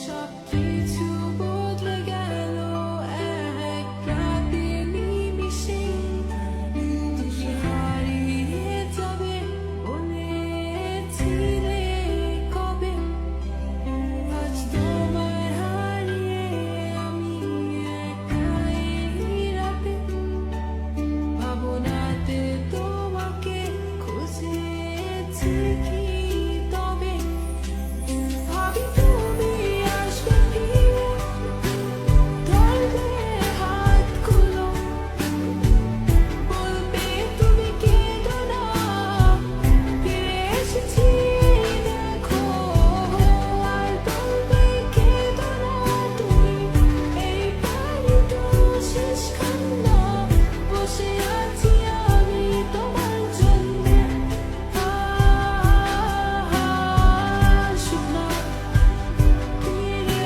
সবকিছু বদলে গেল এক রাতে নিমিষে। তুমি হারিয়ে যাবে বলেছিলে কবে, আজ তোমায় হারিয়ে আমি একা এই রাতে। ভাবনাতে তোমাকে খুঁজেছি কি তবে, ভাবি তুমি আসবে ফিরে, ধরবে হাতগুলো, বলবে তুমি কেঁদো না, ফিরে এসেছি দেখো। আর বলবে কেঁদো না তুমি, এই বাড়িটা শেষ কান্না, বসে আছি আমি তোমার জন্যে। আসো না, ফিরে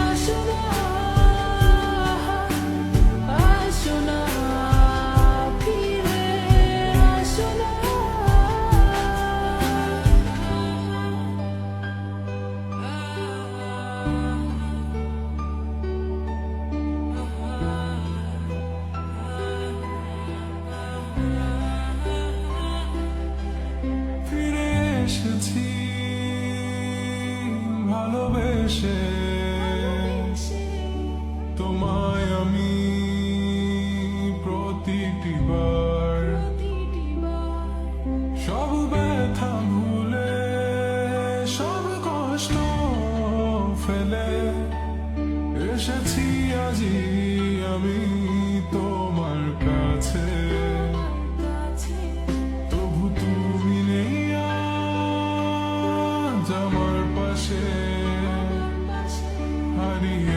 আসো না, আসো না, ফিরে আসো না। ফিরে এসেছি ভালোবেসে, তোমায় আমি প্রতিটি বার সব ব্যথা ভুলে, সব কষ্ট ফেলে এসেছি আজি আমি তোমার কাছে। তবু তুমি নেই আজ আমার পাশে, হারিয়ে